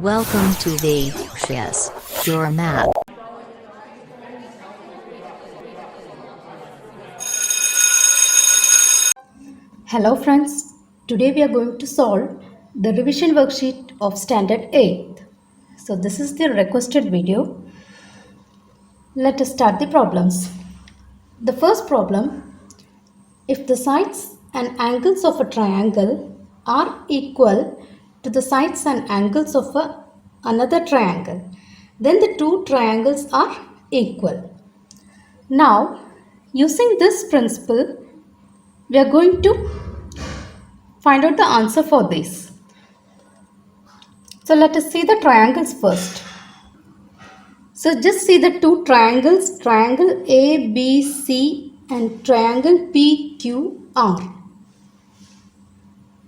Welcome to the Chess Your Map. Hello friends, today we are going to solve the revision worksheet of standard 8th. So this is the requested video. Let us start the problems. The first problem, if the sides and angles of a triangle are equal to the sides and angles of another triangle, then the two triangles are equal. Now, using this principle, we are going to find out the answer for this. So let us see the triangles first. So just see the two triangles, triangle ABC and triangle PQR.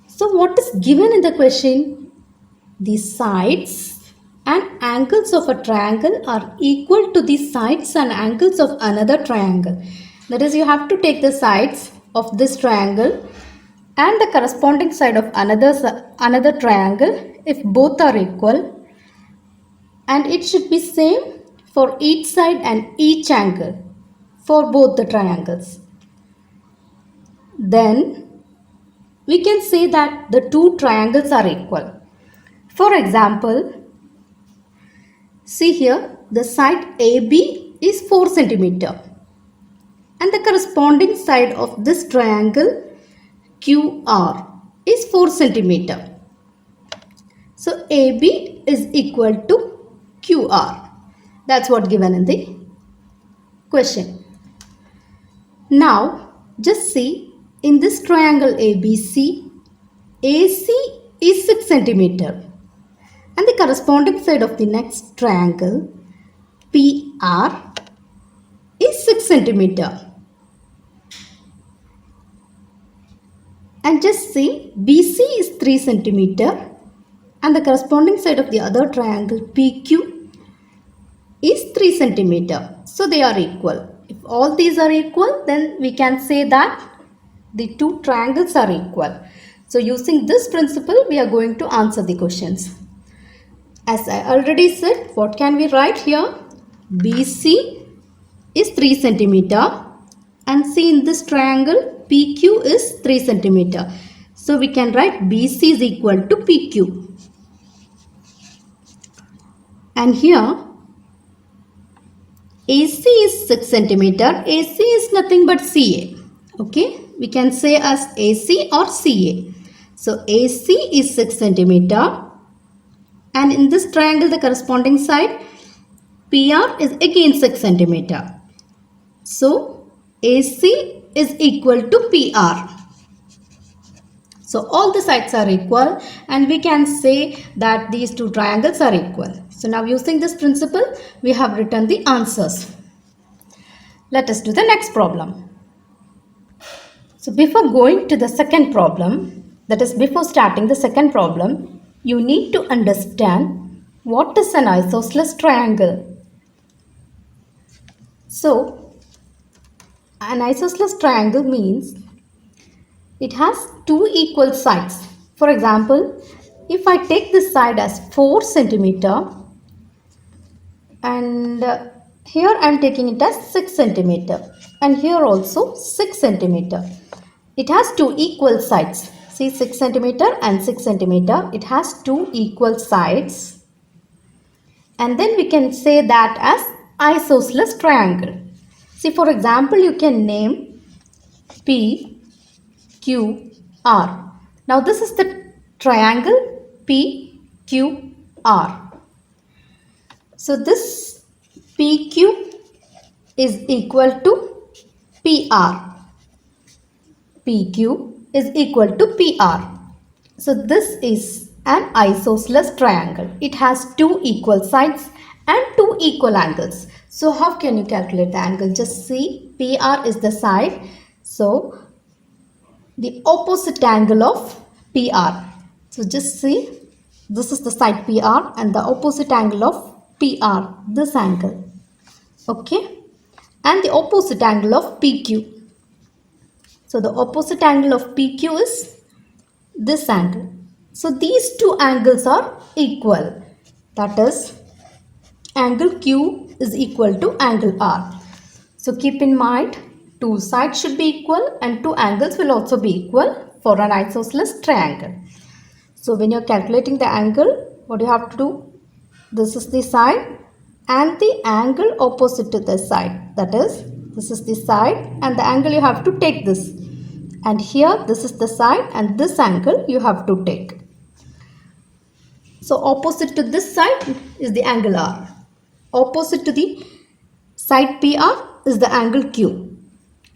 So what is given in the question? The sides and angles of a triangle are equal to the sides and angles of another triangle. That is, you have to take the sides of this triangle and the corresponding side of another triangle if both are equal, and it should be same for each side and each angle for both the triangles. Then we can say that the two triangles are equal. For example, see here, the side AB is 4 centimeter and the corresponding side of this triangle QR is 4 centimeter. So AB is equal to QR. That's what given in the question. Now just see, in this triangle ABC, AC is 6 centimeter and the corresponding side of the next triangle PR is 6 centimeter. And just see, BC is 3 centimeter and the corresponding side of the other triangle PQ is 3 centimeter. So they are equal. If all these are equal, then we can say that the two triangles are equal. So using this principle, we are going to answer the questions. As I already said, what can we write here? BC is 3 centimeter and see, in this triangle PQ is 3 centimeter. So we can write BC is equal to PQ. And here AC is 6 centimeter. AC is nothing but CA. Okay, we can say as AC or CA. So AC is 6 centimeter. And in this triangle, the corresponding side PR is again 6 centimeter. So AC is equal to PR. So all the sides are equal and we can say that these two triangles are equal. So now using this principle, we have written the answers. Let us do the next problem. So before going to the second problem, that is before starting the second problem, you need to understand what is an isosceles triangle. So an isosceles triangle means it has two equal sides. For example, if I take this side as 4 centimeter and here I am taking it as 6 centimeter and here also 6 centimeter. It has two equal sides. See, 6 centimeter and 6 centimeter. It has two equal sides. And then we can say that as isosceles triangle. See, for example, you can name P, Q, R. Now this is the triangle P, Q, R. So this PQ is equal to PR. PQ is equal to PR. So this is an isosceles triangle. It has two equal sides and two equal angles. So how can you calculate the angle? Just see, PR is the side. So the opposite angle of PR. So just see, this is the side PR and the opposite angle of PR, this angle. Okay. And the opposite angle of PQ. So the opposite angle of PQ is this angle. So these two angles are equal. That is, angle Q is equal to angle R. So keep in mind, two sides should be equal and two angles will also be equal for an isosceles triangle. So when you're calculating the angle, what you have to do? This is the side and the angle opposite to this side. That is, this is the side and the angle you have to take this. And here, this is the side and this angle you have to take. So opposite to this side is the angle R. Opposite to the side PR is the angle Q.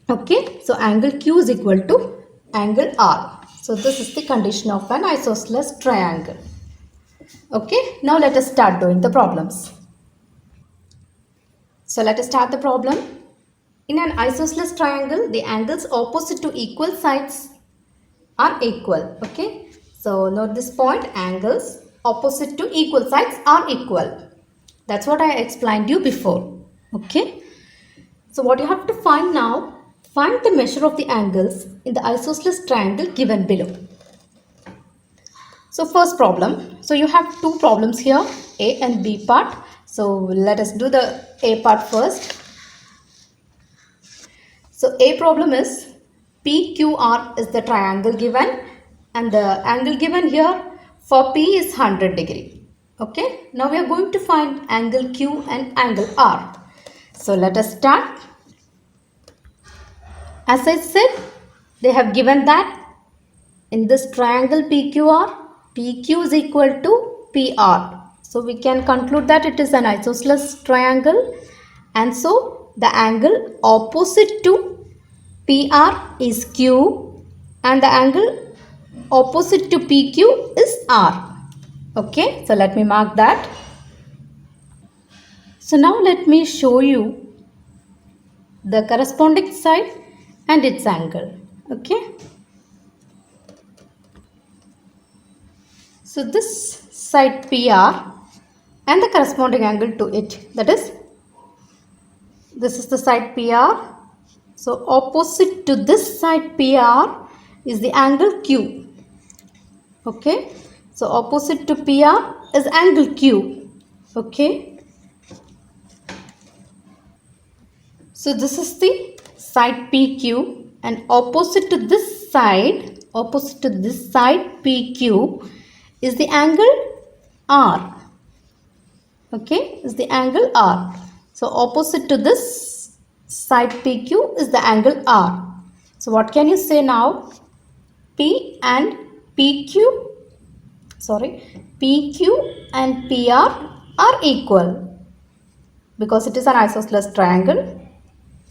Okay, so angle Q is equal to angle R. So this is the condition of an isosceles triangle. Okay, now let us start doing the problems. So let us start the problem. In an isosceles triangle, the angles opposite to equal sides are equal. Okay, so note this point, angles opposite to equal sides are equal. That's what I explained you before. Okay, so what you have to find now, find the measure of the angles in the isosceles triangle given below. So first problem, so you have two problems here, A and B part. So let us do the A part first. So A problem is PQR is the triangle given and the angle given here for P is 100 degree. Okay, now we are going to find angle Q and angle R. So let us start. As I said, they have given that in this triangle PQR, PQ is equal to PR. So we can conclude that it is an isosceles triangle and so the angle opposite to PR is Q and the angle opposite to PQ is R. Okay, so let me mark that. So now let me show you the corresponding side and its angle. Okay. So this side PR and the corresponding angle to it, that is, this is the side PR. So opposite to this side PR is the angle Q. Okay. So opposite to PR is angle Q. Okay. So this is the side PQ and opposite to this side PQ is the angle R. Okay, is the angle R. So opposite to this side PQ is the angle R. So what can you say now? PQ and PR are equal because it is an isosceles triangle.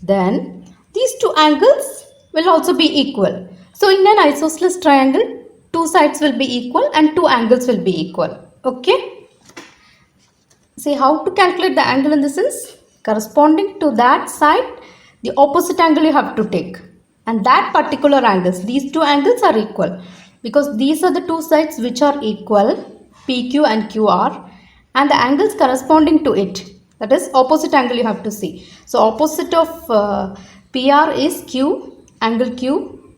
Then these two angles will also be equal. So in an isosceles triangle, two sides will be equal and two angles will be equal. Okay. See how to calculate the angle in the sense? Corresponding to that side, the opposite angle you have to take. And that particular angles, these two angles are equal. Because these are the two sides which are equal, PQ and QR. And the angles corresponding to it. That is opposite angle you have to see. So opposite of PR is Q, angle Q.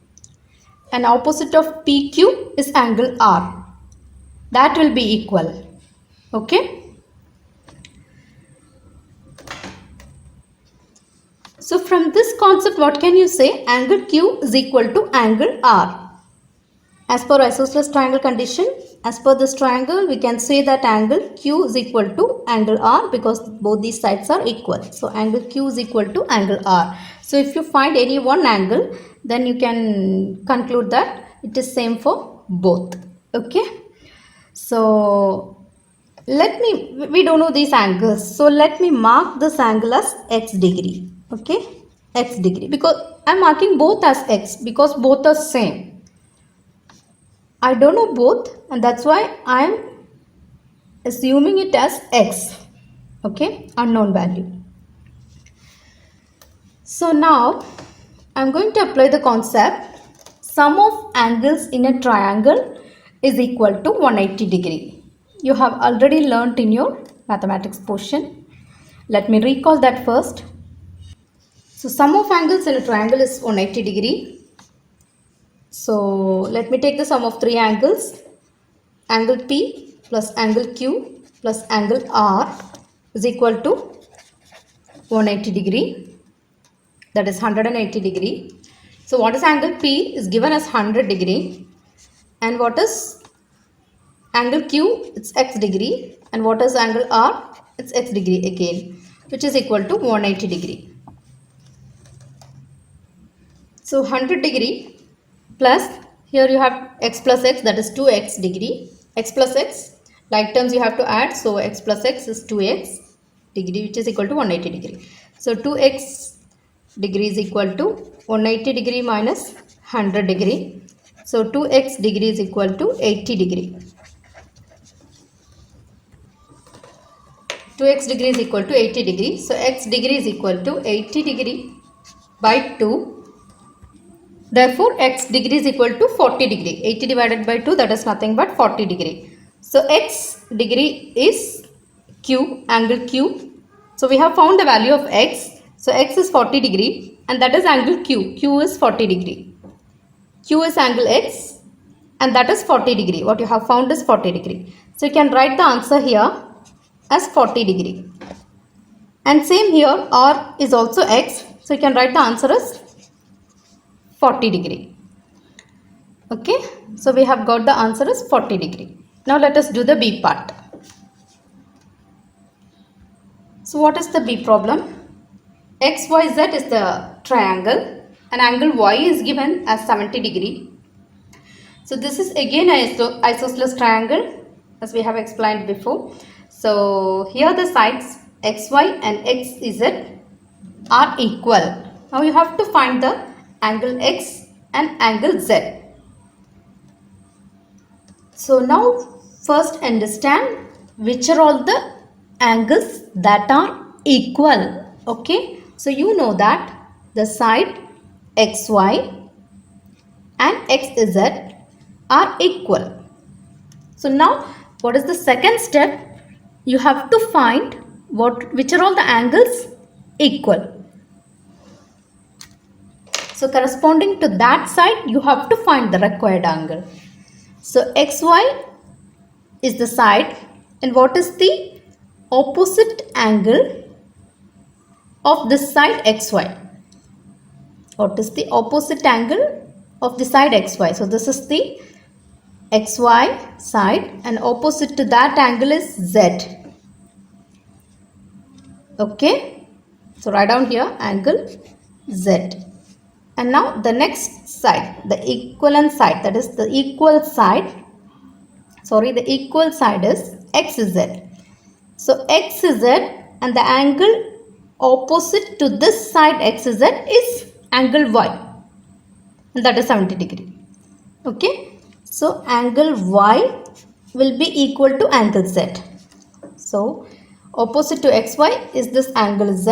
And opposite of PQ is angle R. That will be equal. Okay. So from this concept, what can you say? Angle Q is equal to angle R. As per isosceles triangle condition, as per this triangle, we can say that angle Q is equal to angle R because both these sides are equal. So angle Q is equal to angle R. So if you find any one angle, then you can conclude that it is same for both. Okay. So we don't know these angles. So let me mark this angle as X degree. Okay. X degree because I am marking both as X because both are same. I don't know both and that's why I am assuming it as X. Okay, unknown value. So now I am going to apply the concept sum of angles in a triangle is equal to 180 degree. You have already learnt in your mathematics portion. Let me recall that first. So sum of angles in a triangle is 180 degree. So let me take the sum of three angles. Angle P plus angle Q plus angle R is equal to 180 degree, that is 180 degree. So what is angle P is given as 100 degree, and what is angle Q, it's x degree, and what is angle R, it's x degree again, which is equal to 180 degree. So 100 degree plus, here you have x plus x, that is 2x degree, x plus x, like terms you have to add, so x plus x is 2x degree, which is equal to 180 degree. So 2x degree is equal to 180 degree minus 100 degree. So 2x degree is equal to 80 degree. 2x degree is equal to 80 degree. So x degree is equal to 80 degree by 2. Therefore, x degree is equal to 40 degree. 80 divided by 2, that is nothing but 40 degree. So x degree is Q, angle Q. So we have found the value of x. So x is 40 degree and that is angle Q. Q is 40 degree. Q is angle x and that is 40 degree. What you have found is 40 degree. So you can write the answer here as 40 degree. And same here, R is also x. So you can write the answer as 40 degree. Okay, so we have got the answer as 40 degree. Now let us do the B part. So what is the B problem? XYZ is the triangle and angle Y is given as 70 degree. So this is again an isosceles triangle as we have explained before. So here the sides XY and XZ are equal. Now you have to find the angle X and angle Z. So now first understand which are all the angles that are equal. Okay, so you know that the side XY and XZ are equal. So now what is the second step? You have to find which are all the angles equal. So corresponding to that side, you have to find the required angle. So XY is the side and what is the opposite angle of this side XY? What is the opposite angle of the side XY? So this is the XY side and opposite to that angle is Z. Okay, so write down here angle Z. And now the next side, the equivalent side, that is the equal side, the equal side is XZ. So XZ and the angle opposite to this side XZ is angle Y and that is 70 degree. Okay, so angle Y will be equal to angle Z. So opposite to XY is this angle Z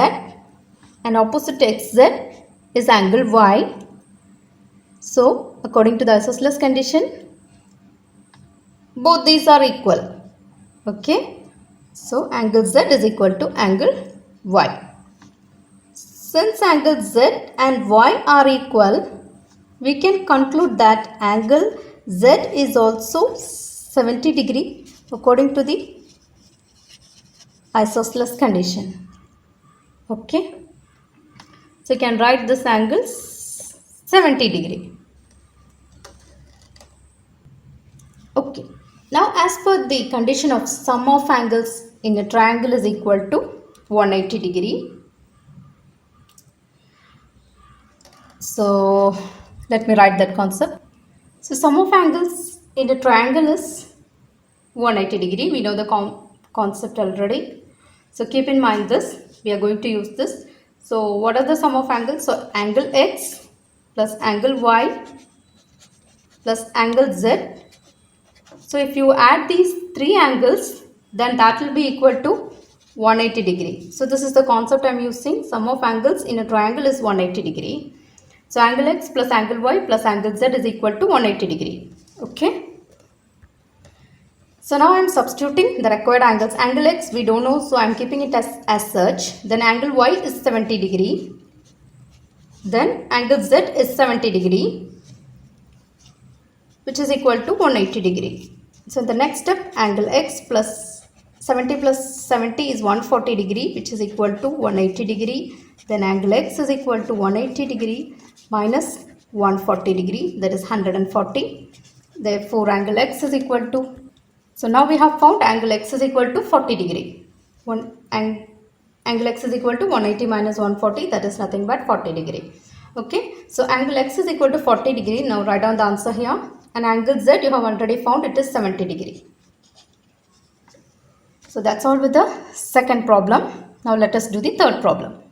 and opposite to XZ is angle Y. So according to the isosceles condition, both these are equal. Okay, so angle Z is equal to angle Y. Since angle Z and Y are equal, we can conclude that angle Z is also 70 degree according to the isosceles condition. Okay, so you can write this angle 70 degree. Okay, now as per the condition of sum of angles in a triangle is equal to 180 degree. So let me write that concept. So sum of angles in a triangle is 180 degree. We know the concept already. So keep in mind this. We are going to use this. So what are the sum of angles? So angle X plus angle Y plus angle Z. So if you add these three angles, then that will be equal to 180 degree. So this is the concept I am using. Sum of angles in a triangle is 180 degree. So angle X plus angle Y plus angle Z is equal to 180 degree. Okay. So now I am substituting the required angles. Angle X we don't know, so I am keeping it as such. Then angle Y is 70 degree. Then angle Z is 70 degree, which is equal to 180 degree. So the next step, angle X plus 70 plus 70 is 140 degree, which is equal to 180 degree. Then angle x is equal to 180 degree minus 140 degree, that is 140. Therefore angle x is equal to, so now we have found angle x is equal to 40 degree. Angle x is equal to 180 minus 140, that is nothing but 40 degree. Okay, so angle x is equal to 40 degree. Now write down the answer here. And angle z you have already found, it is 70 degree. So that's all with the second problem. Now let us do the third problem.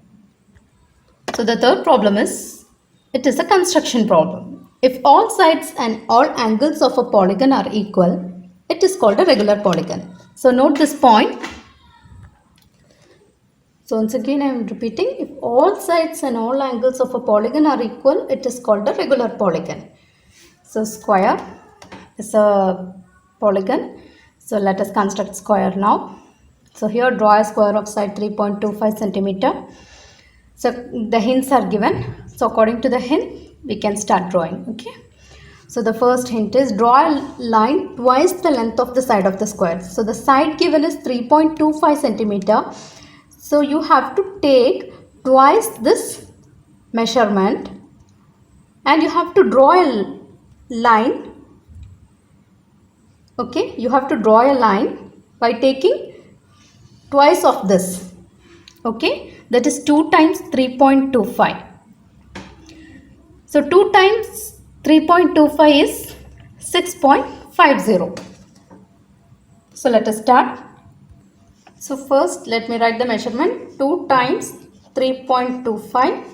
So the third problem is, it is a construction problem. If all sides and all angles of a polygon are equal, it is called a regular polygon. So note this point. So once again I am repeating, if all sides and all angles of a polygon are equal, it is called a regular polygon. So square is a polygon. So let us construct square now. So here draw a square of side 3.25 centimeter. So the hints are given. So according to the hint, we can start drawing. Okay. So the first hint is, draw a line twice the length of the side of the square. So the side given is 3.25 centimeter. So you have to take twice this measurement and you have to draw a line. Okay, you have to draw a line by taking twice of this. Okay, that is 2 times 3.25. So 2 times 3.25 is 6.50. So let us start. So first let me write the measurement. 2 times 3.25,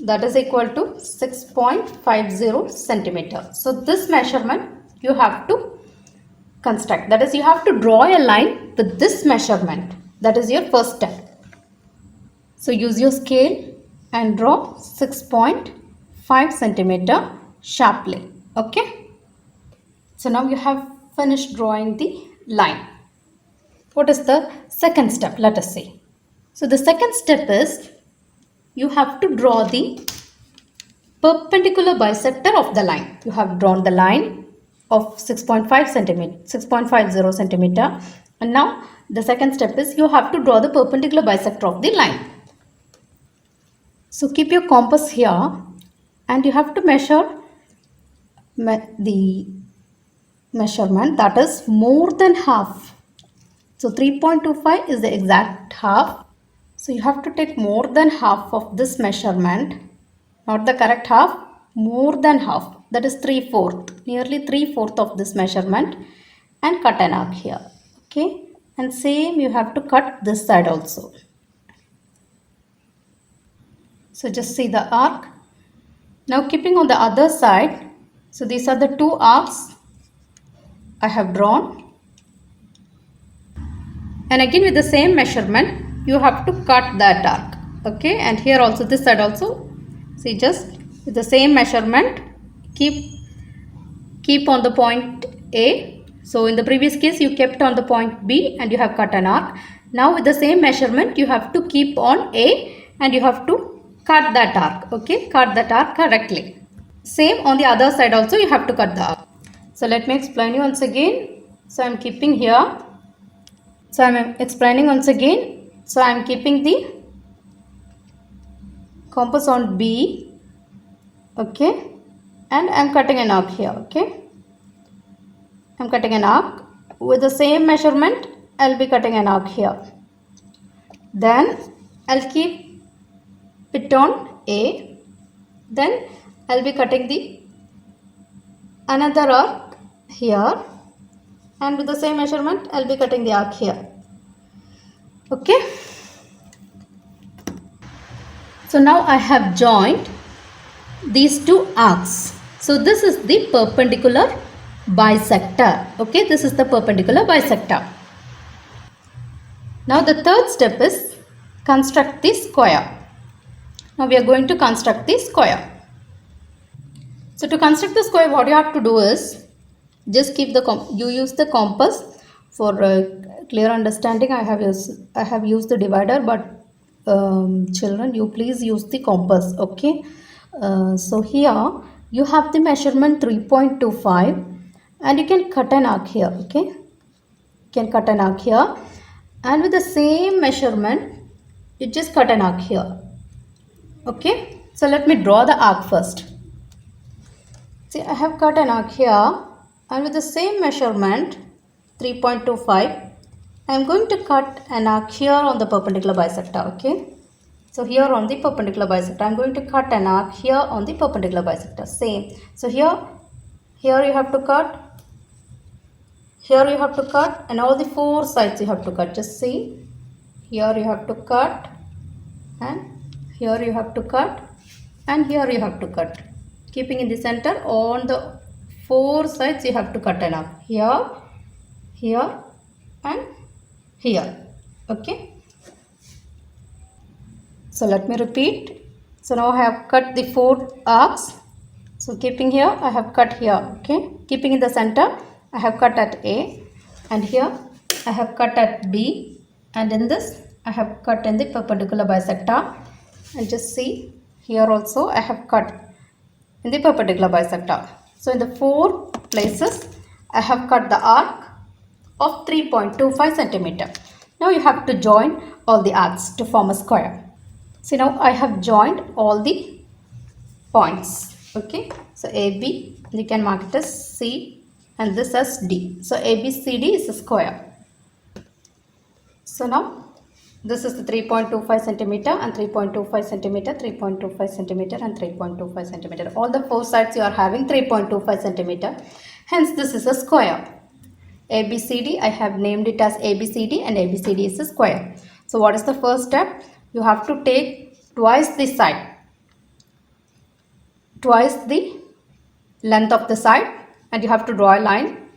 that is equal to 6.50 centimeter. So this measurement you have to construct. That is, you have to draw a line with this measurement. That is your first step. So use your scale and draw 6.5 centimeter sharply. Okay. So now you have finished drawing the line. What is the second step? Let us see. So the second step is, you have to draw the perpendicular bisector of the line. You have drawn the line of 6.50 centimeter. And now the second step is, you have to draw the perpendicular bisector of the line. So keep your compass here and you have to measure the measurement, that is more than half. So 3.25 is the exact half. So you have to take more than half of this measurement, not the correct half, more than half, that is 3/4, nearly 3/4 of this measurement, and cut an arc here. Okay, and same you have to cut this side also. So just see the arc. Now keeping on the other side, so these are the 2 arcs I have drawn, and again with the same measurement you have to cut that arc. Okay, and here also, this side also, see, just with the same measurement, keep on the point A. So in the previous case you kept on the point B and you have cut an arc. Now with the same measurement you have to keep on A and you have to cut that arc. Okay, cut that arc correctly. Same on the other side also, you have to cut the arc. So let me explain you once again. So I am keeping here. So I am explaining once again. So I am keeping the compass on B. Okay, and I am cutting an arc here. Okay, I am cutting an arc with the same measurement. I will be cutting an arc here. Then I will keep it on A. Then I will be cutting the another arc here, and with the same measurement I will be cutting the arc here. Okay. So now I have joined these 2 arcs. So this is the perpendicular bisector. Okay, this is the perpendicular bisector. Now the third step is, construct the square. Now we are going to construct the square. So to construct the square, what you have to do is, just keep the you use the compass. For clear understanding, I have used the divider, but children, you please use the compass. Okay. So here you have the measurement 3.25 and you can cut an arc here. Okay, can cut an arc here, and with the same measurement you just cut an arc here. Okay, so let me draw the arc first. See, I have cut an arc here, and with the same measurement 3.25 I am going to cut an arc here on the perpendicular bisector. Okay, so here on the perpendicular bisector I am going to cut an arc here on the perpendicular bisector. Same. So here you have to cut, here you have to cut, and all the four sides you have to cut. Just see, here you have to cut, and here you have to cut, and here you have to cut. Keeping in the center, on the four sides you have to cut an arc. Here, here, and here. Okay. So let me repeat. So now I have cut the four arcs. So keeping here, I have cut here. Okay. Keeping in the center, I have cut at A, and here I have cut at B, and in this I have cut in the perpendicular bisector. And just see, here also I have cut in the perpendicular bisector. So in the four places I have cut the arc of 3.25 centimeter. Now you have to join all the arcs to form a square. See, now I have joined all the points. Okay, so AB, you can mark it as C, and this as D. So ABCD is a square. So now this is the 3.25 centimeter and 3.25 centimeter, 3.25 centimeter and 3.25 centimeter. All the four sides you are having 3.25 centimeter. Hence this is a square. ABCD, I have named it as ABCD, and ABCD is a square. So what is the first step? You have to take twice the side, twice the length of the side, and you have to draw a line.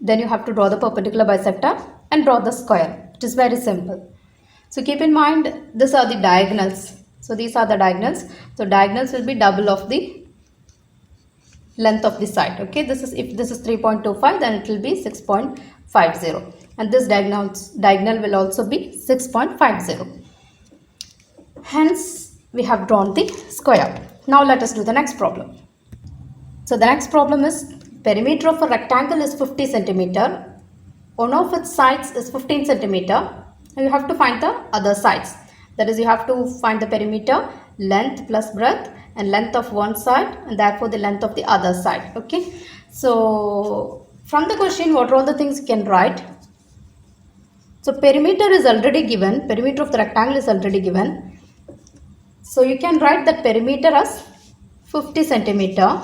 Then you have to draw the perpendicular bisector and draw the square. It is very simple. So keep in mind, these are the diagonals. So these are the diagonals. So diagonals will be double of the length of the side. Okay, this is, if this is 3.25, then it will be 6.50, and this diagonal will also be 6.50. Hence we have drawn the square. Now let us do the next problem. So the next problem is, perimeter of a rectangle is 50 centimeter. One of its sides is 15 centimeter. You have to find the other sides. That is, you have to find the perimeter, length plus breadth, and length of one side, and therefore the length of the other side. Okay. So from the question, what are all the things you can write? So perimeter is already given. Perimeter of the rectangle is already given. So you can write that perimeter as 50 centimeter.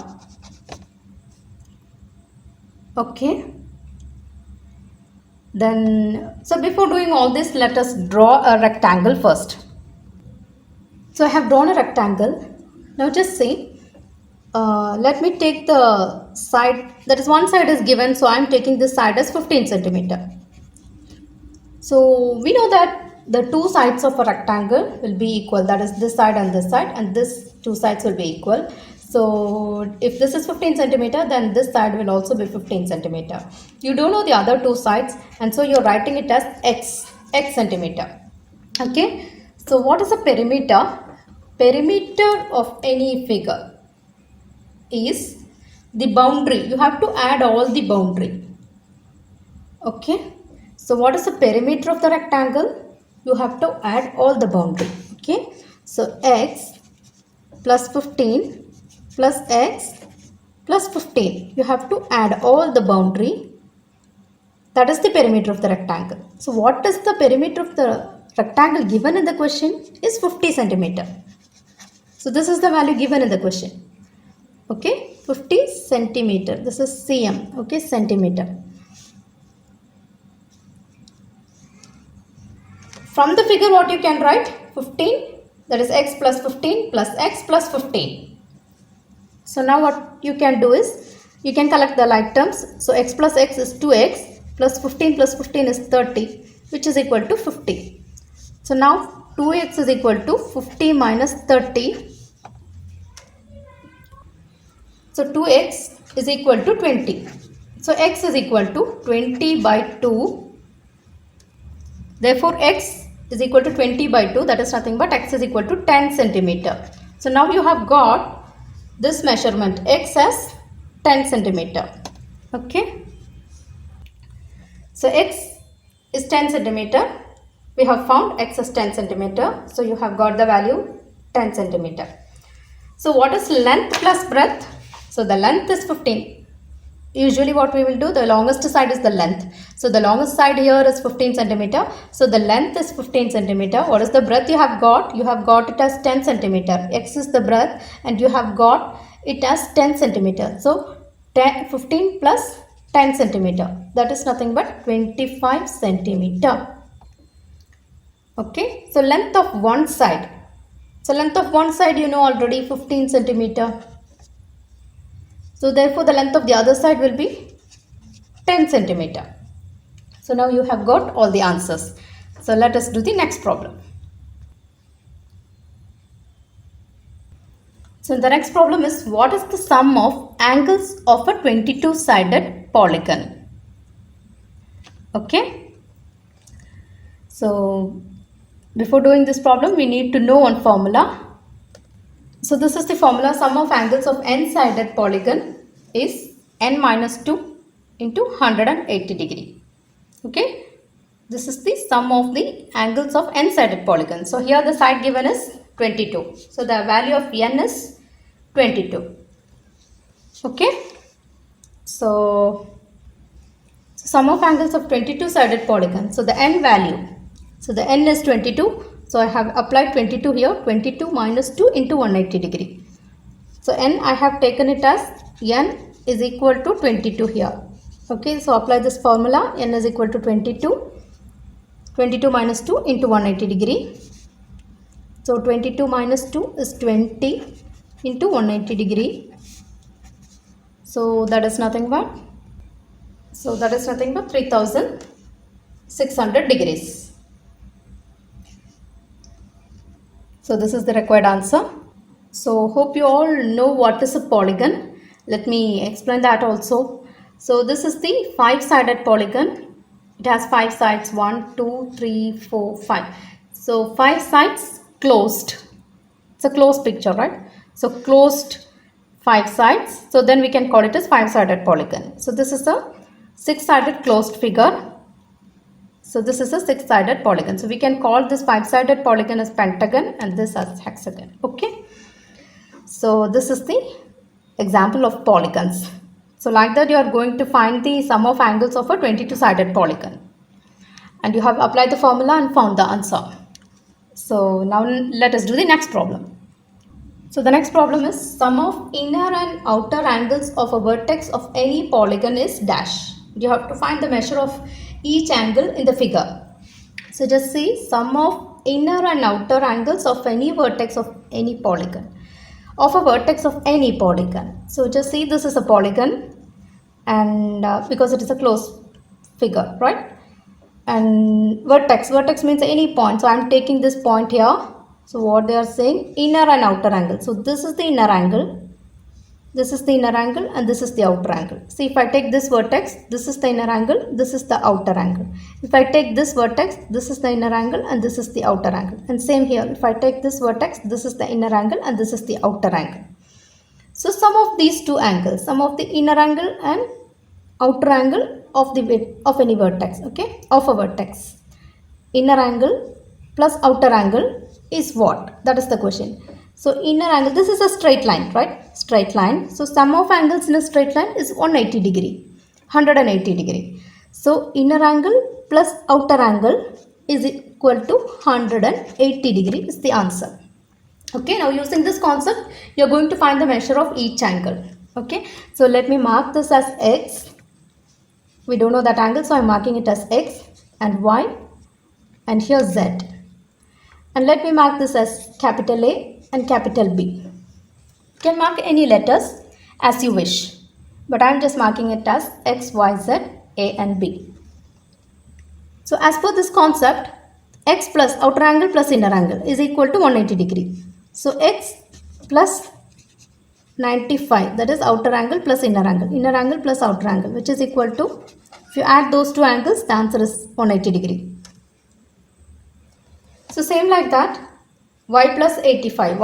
Okay. Then, so before doing all this, let us draw a rectangle first. So I have drawn a rectangle. Now just see, let me take the side, that is one side is given, so I am taking this side as 15 centimeter. So we know that the two sides of a rectangle will be equal, that is this side and this side, and this two sides will be equal. So if this is 15 centimeter, then this side will also be 15 centimeter. You don't know the other two sides, and so you're writing it as x centimeter. Okay. So what is a perimeter? Perimeter of any figure is the boundary. You have to add all the boundary. Okay. So what is the perimeter of the rectangle? You have to add all the boundary. Okay. So x plus 15 plus x plus 15. You have to add all the boundary. That is the perimeter of the rectangle. So what is the perimeter of the rectangle given in the question is 50 centimeter. So this is the value given in the question. Okay, 50 centimeter. This is cm. Okay, centimeter. From the figure, what you can write? 15. That is x plus 15 plus x plus 15. So now what you can do is, you can collect the like terms. So x plus x is 2x plus 15 is 30, which is equal to 50. So now 2x is equal to 50 minus 30. So 2x is equal to 20. So x is equal to 20 by 2. Therefore x is equal to 20 by 2. That is nothing but x is equal to 10 centimeter. So now you have got this measurement, x as 10 centimeter. Okay. So x is 10 centimeter. We have found x is 10 centimeter. So you have got the value 10 centimeter. So what is length plus breadth? So the length is 15. Usually what we will do, the longest side is the length. So the longest side here is 15 centimeter. So the length is 15 centimeter. What is the breadth you have got? You have got it as 10 centimeter. X is the breadth and you have got it as 10 centimeter. So 15 plus 10 centimeter. That is nothing but 25 centimeter. Okay. So length of one side. So length of one side you know already 15 centimeter. So therefore the length of the other side will be 10 centimeter. So now you have got all the answers. So let us do the next problem. So the next problem is, what is the sum of angles of a 22-sided polygon? Okay. So before doing this problem, we need to know one formula. So this is the formula, sum of angles of n-sided polygon is n minus 2 into 180 degree. Okay. This is the sum of the angles of n-sided polygon. So here the side given is 22. So the value of n is 22. Okay. So sum of angles of 22-sided polygon. So the n value. So the n is 22. So I have applied 22 here. 22 minus 2 into 180 degree. So n I have taken it as n is equal to 22 here. Okay. So apply this formula. N is equal to 22. 22 minus 2 into 180 degree. So 22 minus 2 is 20 into 180 degree. So that is nothing but 3600 degrees. So this is the required answer. So hope you all know what is a polygon. Let me explain that also. So this is the 5-sided polygon. It has 5 sides, 1, 2, 3, 4, 5. So 5 sides closed. It's a closed picture, right? So closed 5 sides. So then we can call it as 5-sided polygon. So this is a 6-sided closed figure. So this is a 6-sided polygon. So we can call this 5-sided polygon as pentagon and this as hexagon. Okay. So this is the example of polygons. So like that you are going to find the sum of angles of a 22-sided polygon. And you have applied the formula and found the answer. So now let us do the next problem. So the next problem is, sum of inner and outer angles of a vertex of any polygon is dash. You have to find the measure of each angle in the figure. So just see, sum of inner and outer angles of any vertex of any polygon. Of a vertex of any polygon. So just see, this is a polygon and because it is a closed figure, right? And vertex means any point. So I am taking this point here. So what they are saying, inner and outer angle. So this is the inner angle. This is the inner angle and this is the outer angle. See, if I take this vertex, this is the inner angle, this is the outer angle. If I take this vertex, this is the inner angle and this is the outer angle. And same here, if I take this vertex, this is the inner angle and this is the outer angle. So sum of these two angles, sum of the inner angle and outer angle of any vertex, okay, of a vertex. Inner angle plus outer angle is what? That is the question. So inner angle, this is a straight line, right? Straight line. So sum of angles in a straight line is 180 degree, 180 degree. So inner angle plus outer angle is equal to 180 degree is the answer. Okay, now using this concept, you are going to find the measure of each angle. Okay, so let me mark this as x. We don't know that angle, so I am marking it as x and y and here z. And let me mark this as capital A and capital B. You can mark any letters as you wish, but I am just marking it as x, y, z, A and B. So as per this concept, x plus outer angle plus inner angle is equal to 180 degree. So x plus 95, that is outer angle plus inner angle plus outer angle, which is equal to, if you add those two angles, the answer is 180 degree. So same like that, y plus 85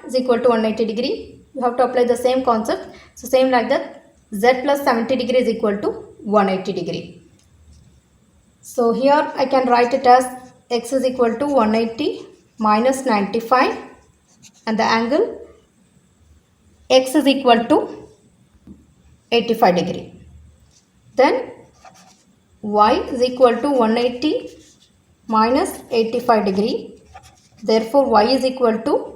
is equal to 180 degree. You have to apply the same concept. So same like that, z plus 70 degree is equal to 180 degree. So here I can write it as x is equal to 180 minus 95 and the angle x is equal to 85 degree. Then y is equal to 180 minus 85 degree. Therefore y is equal to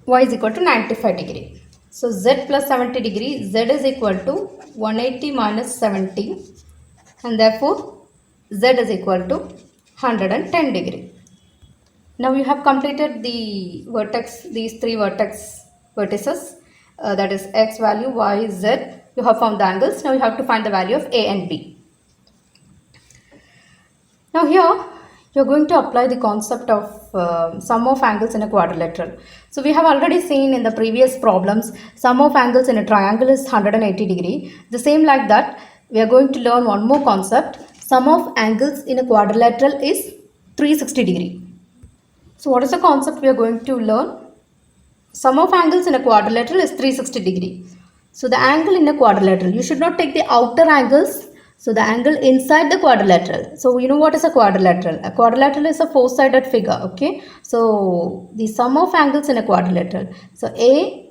95 degree. So z plus 70 degree, z is equal to 180 minus 70 and therefore z is equal to 110 degree. Now you have completed the vertex, these three vertices, that is x value, y, z. You have found the angles. Now you have to find the value of a and b. Now here you are going to apply the concept of sum of angles in a quadrilateral. So we have already seen in the previous problems, sum of angles in a triangle is 180 degree. The same like that, we are going to learn one more concept. Sum of angles in a quadrilateral is 360 degree. So what is the concept we are going to learn? Sum of angles in a quadrilateral is 360 degree. So the angle in a quadrilateral, you should not take the outer angles. So the angle inside the quadrilateral. So you know what is a quadrilateral? A quadrilateral is a four-sided figure. Okay. So the sum of angles in a quadrilateral. So A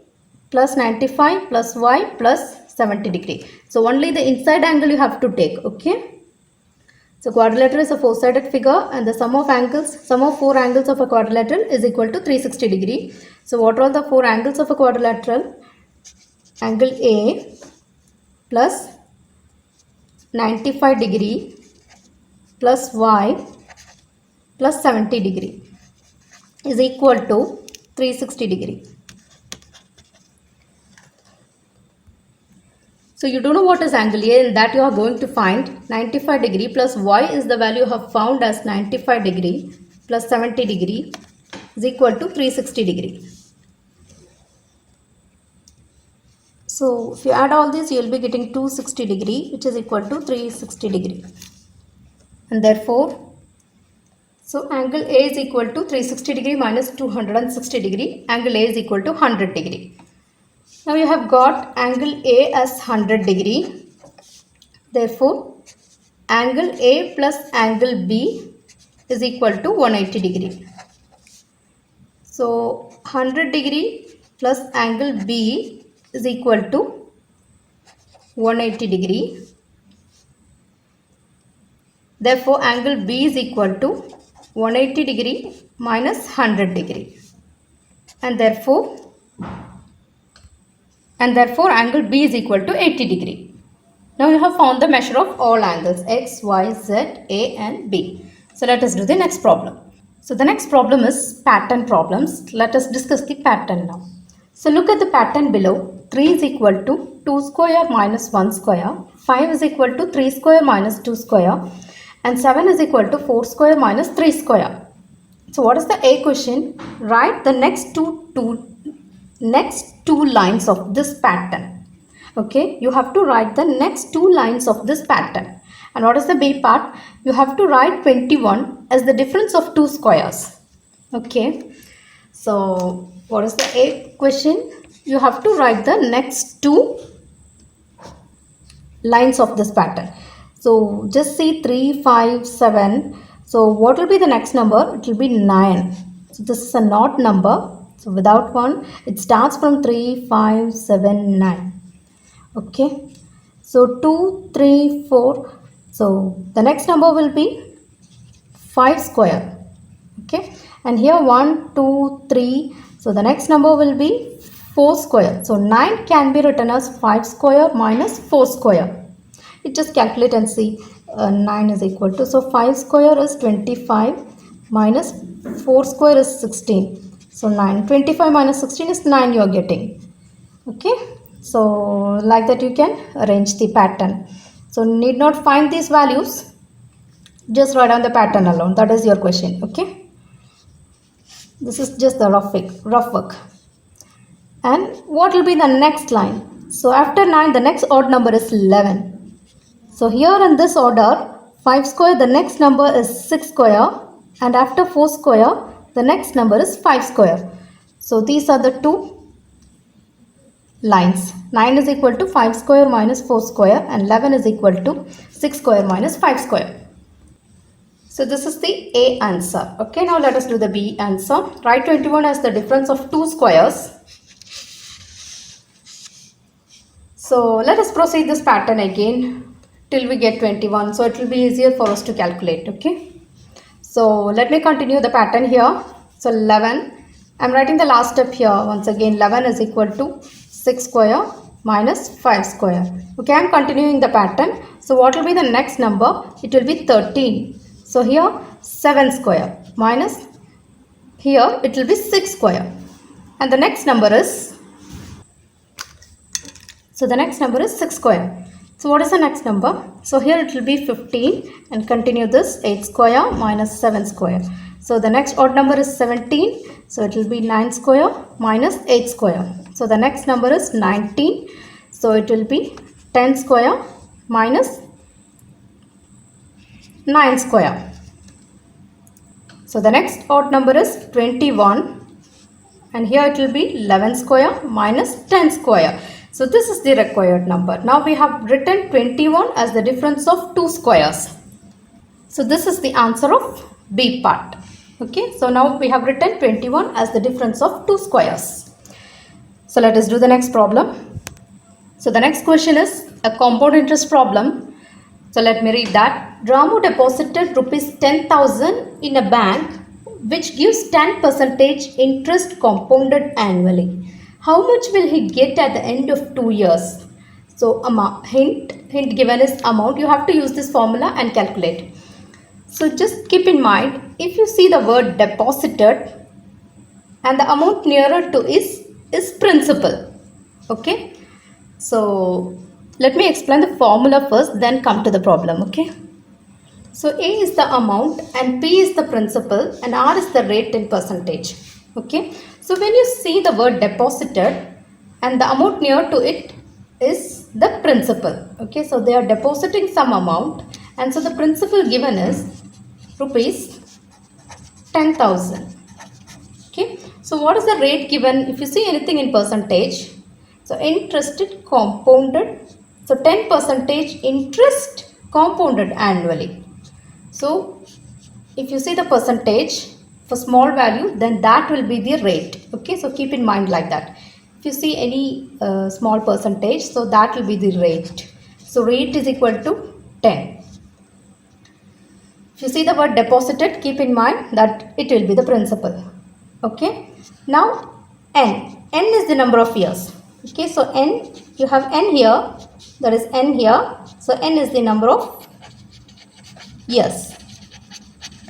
plus 95 plus Y plus 70 degree. So only the inside angle you have to take. Okay. So quadrilateral is a four-sided figure and the sum of four angles of a quadrilateral is equal to 360 degree. So what are the four angles of a quadrilateral? Angle A plus 95 degree plus y plus 70 degree is equal to 360 degree. So you don't know what is angle A, and that you are going to find 95 degree plus y is the value you have found as 95 degree plus 70 degree is equal to 360 degree. So if you add all this, you will be getting 260 degree, which is equal to 360 degree. And therefore, so angle A is equal to 360 degree minus 260 degree. Angle A is equal to 100 degree. Now you have got angle A as 100 degree. Therefore, angle A plus angle B is equal to 180 degree. So 100 degree plus angle B is equal to 180 degree. Therefore, angle B is equal to 180 degree minus 100 degree. And therefore angle B is equal to 80 degree. Now you have found the measure of all angles X, Y, Z, A and B. So let us do the next problem. So the next problem is pattern problems. Let us discuss the pattern now. So look at the pattern below. 3 is equal to 2 square minus 1 square. 5 is equal to 3 square minus 2 square. And 7 is equal to 4 square minus 3 square. So what is the A question? Write the next two lines of this pattern. Okay, you have to write the next two lines of this pattern. And what is the B part? You have to write 21 as the difference of two squares. Okay, so what is the A question? You have to write the next two lines of this pattern. So just see 3, 5, 7. So what will be the next number? It will be 9. So this is a not number. So without 1, it starts from 3, 5, 7, 9. Okay. So 2, 3, 4. So the next number will be 5 square. Okay. And here 1, 2, 3. So the next number will be 4 square. So 9 can be written as 5 square minus 4 square. You just calculate and see 9 is equal to. So 5 square is 25 minus 4 square is 16. So 9. 25 minus 16 is 9 you are getting. Okay. So like that you can arrange the pattern. So need not find these values. Just write down the pattern alone. That is your question. Okay. This is just the rough work. And what will be the next line? So after 9, the next odd number is 11. So here in this order, 5 square, the next number is 6 square. And after 4 square, the next number is 5 square. So these are the two lines. 9 is equal to 5 square minus 4 square and 11 is equal to 6 square minus 5 square. So this is the A answer. Okay, now let us do the B answer. Write 21 as the difference of two squares. So let us proceed this pattern again till we get 21. So it will be easier for us to calculate. Okay. So let me continue the pattern here. So 11, I am writing the last step here. Once again 11 is equal to 6 square minus 5 square. Okay, I am continuing the pattern. So what will be the next number? It will be 13. So here 7 square minus here it will be 6 square. And the next number is, so the next number is 6 square. So what is the next number? So here it will be 15 and continue this 8 square minus 7 square. So the next odd number is 17. So it will be 9 square minus 8 square. So the next number is 19. So it will be 10 square minus 9 square. So the next odd number is 21 and here it will be 11 square minus 10 square. So this is the required number. Now we have written 21 as the difference of two squares. So this is the answer of B part. Okay, so now we have written 21 as the difference of two squares. So let us do the next problem. So the next question is a compound interest problem. So let me read that. Ramu deposited rupees 10,000 in a bank which gives 10% interest compounded annually. How much will he get at the end of 2 years? So hint given is amount. You have to use this formula and calculate. So just keep in mind, if you see the word deposited and the amount nearer to is principal. Okay. So let me explain the formula first, then come to the problem. Okay. So A is the amount and P is the principal and R is the rate in percentage. Okay. So when you see the word deposited and the amount near to it is the principal. Okay. So they are depositing some amount and so the principal given is rupees 10,000. Okay. So what is the rate given? If you see anything in percentage, so interest compounded. So 10% interest compounded annually. So if you see the percentage for small value, then that will be the rate. Okay, so keep in mind like that. If you see any small percentage, so that will be the rate. So rate is equal to 10. If you see the word deposited, keep in mind that it will be the principal. Okay. Now N. N is the number of years. Okay, so N, you have N here, there is N here. So N is the number of years.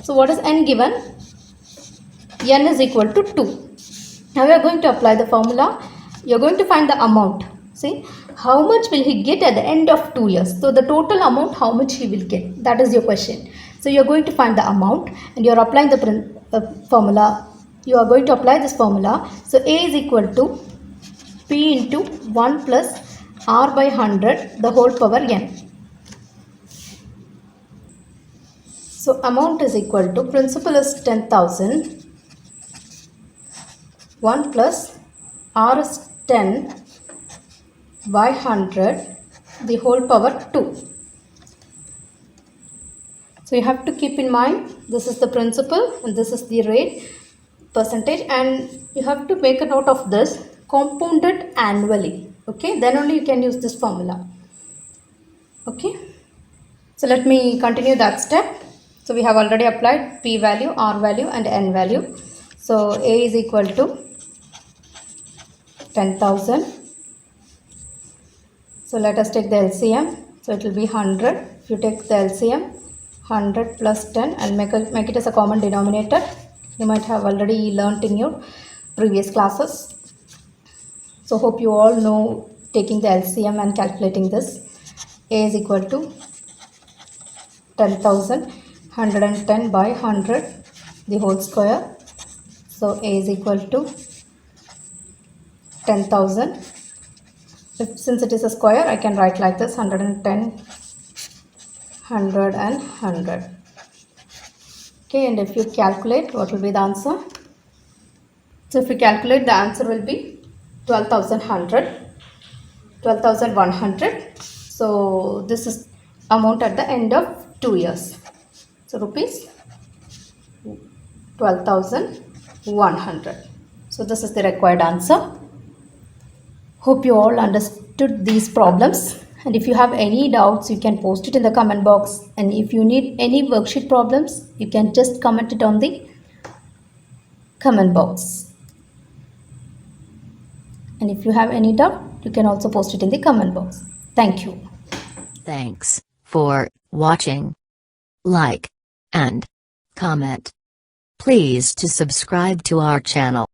So what is N given? N is equal to 2. Now we are going to apply the formula. You are going to find the amount. See, how much will he get at the end of 2 years? So the total amount, how much he will get? That is your question. So you are going to find the amount and you are applying the formula. You are going to apply this formula. So A is equal to P into 1 plus R by 100 the whole power N. So amount is equal to, principal is 10,000, 1 plus R is 10 by 100 the whole power 2. So you have to keep in mind, this is the principal and this is the rate percentage, and you have to make a note of this, compounded annually. Okay, then only you can use this formula. Okay, so let me continue that step. So we have already applied P value, R value and N value. So A is equal to 10,000. So let us take the LCM. So it will be 100. If you take the LCM, 100 plus 10 and make it as a common denominator. You might have already learnt in your previous classes. So hope you all know taking the LCM and calculating this. A is equal to 10,000. 110 by 100 the whole square. So A is equal to 10,000. Since it is a square, I can write like this, 110, 100 and 100. Okay, and if you calculate, what will be the answer? So if you calculate, the answer will be 12,100. 12,100. So this is amount at the end of 2 years. So rupees 12,100. So this is the required answer. Hope you all understood these problems. And if you have any doubts, you can post it in the comment box. And if you need any worksheet problems, you can just comment it on the comment box. And if you have any doubt, you can also post it in the comment box. Thank you. Thanks for watching. Like and comment. Please to subscribe to our channel.